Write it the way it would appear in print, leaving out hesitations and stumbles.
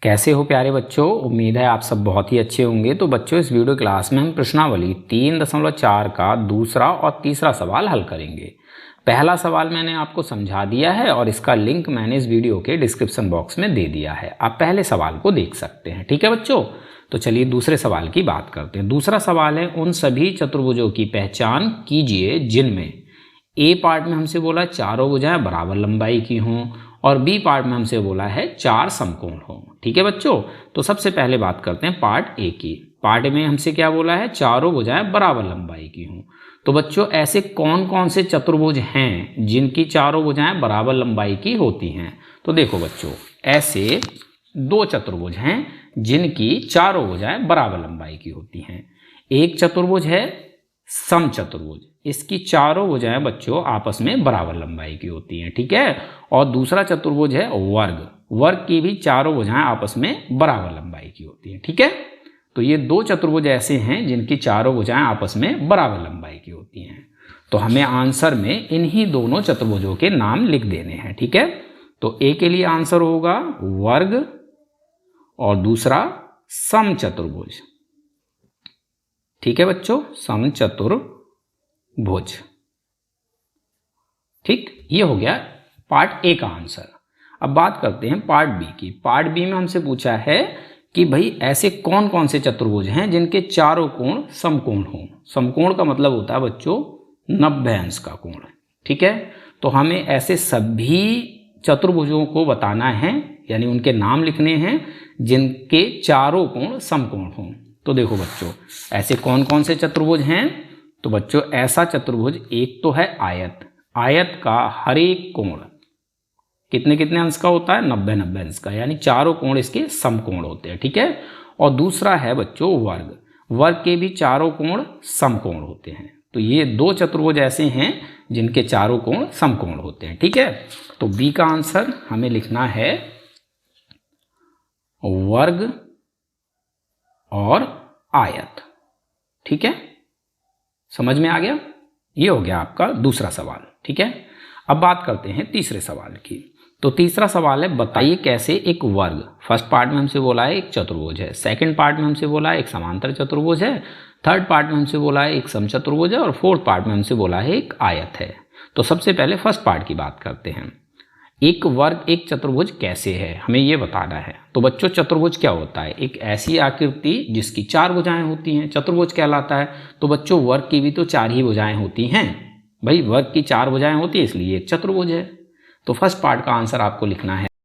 कैसे हो प्यारे बच्चों, उम्मीद है आप सब बहुत ही अच्छे होंगे। तो बच्चों, इस वीडियो क्लास में हम प्रश्नावली 3.4 का दूसरा और तीसरा सवाल हल करेंगे। पहला सवाल मैंने आपको समझा दिया है और इसका लिंक मैंने इस वीडियो के डिस्क्रिप्शन बॉक्स में दे दिया है। आप पहले सवाल को देख सकते हैं। ठीक है बच्चों, तो चलिए दूसरे सवाल की बात करते हैं। दूसरा सवाल है, उन सभी चतुर्भुजों की पहचान कीजिए जिनमें ए पार्ट में हमसे बोला चारों भुजाएं बराबर लंबाई की हों और बी पार्ट में हमसे बोला है चार समकोण हों। ठीक है बच्चों, तो सबसे पहले बात करते हैं पार्ट ए की। पार्ट में हमसे क्या बोला है, चारों भुजाएं बराबर लंबाई की हों। तो बच्चों, ऐसे कौन कौन से चतुर्भुज हैं जिनकी चारों भुजाएं बराबर लंबाई की होती हैं? तो देखो बच्चों, ऐसे दो चतुर्भुज हैं जिनकी चारों भुजाएं बराबर लंबाई की होती हैं। एक चतुर्भुज है समचतुर्भुज, इसकी चारों भुजाएं बच्चों आपस में बराबर लंबाई की होती हैं। ठीक है, और दूसरा चतुर्भुज है वर्ग, वर्ग की भी चारों भुजाएं आपस में बराबर लंबाई की होती हैं। ठीक है, तो ये दो चतुर्भुज ऐसे हैं जिनकी चारों भुजाएं आपस में बराबर लंबाई की होती हैं। तो हमें आंसर में इन्हीं दोनों चतुर्भुजों के नाम लिख देने हैं। ठीक है, तो ए के लिए आंसर होगा वर्ग और दूसरा समचतुर्भुज। ठीक है बच्चों, समचतुर्भुज। ठीक, ये हो गया पार्ट ए का आंसर। अब बात करते हैं पार्ट बी की। पार्ट बी में हमसे पूछा है कि भाई ऐसे कौन कौन से चतुर्भुज हैं जिनके चारों कोण समकोण हों। समकोण का मतलब होता है बच्चों 90 अंश का कोण। ठीक है, तो हमें ऐसे सभी चतुर्भुजों को बताना है, यानी उनके नाम लिखने हैं जिनके चारों कोण समकोण हों। तो देखो बच्चों, ऐसे कौन कौन से चतुर्भुज हैं? तो बच्चों, ऐसा चतुर्भुज एक तो है आयत। आयत का हर एक कोण कितने कितने अंश का होता है? 90 अंश का, यानी चारों कोण इसके समकोण होते हैं। ठीक है, और दूसरा है बच्चों वर्ग, वर्ग के भी चारों कोण समकोण होते हैं। तो ये दो चतुर्भुज ऐसे हैं जिनके चारों कोण समकोण होते हैं। ठीक है, तो बी का आंसर हमें लिखना है वर्ग और आयत। ठीक है, समझ में आ गया? ये हो गया आपका दूसरा सवाल। ठीक है, अब बात करते हैं तीसरे सवाल की। तो तीसरा सवाल है, बताइए कैसे एक वर्ग, फर्स्ट पार्ट में हमसे बोला है एक चतुर्भुज है, सेकंड पार्ट में हमसे बोला है एक समांतर चतुर्भुज है, थर्ड पार्ट में हमसे बोला है एक समचतुर्भुज है और फोर्थ पार्ट में हमसे बोला है एक आयत है। तो सबसे पहले फर्स्ट पार्ट की बात करते हैं। एक वर्ग एक चतुर्भुज कैसे है, हमें ये बताना है। तो बच्चों, चतुर्भुज क्या होता है? एक ऐसी आकृति जिसकी चार भुजाएं होती हैं, चतुर्भुज कहलाता है। तो बच्चों, वर्ग की भी तो चार ही भुजाएं होती हैं। भाई, वर्ग की चार भुजाएं होती है, इसलिए एक चतुर्भुज है। तो फर्स्ट पार्ट का आंसर आपको लिखना है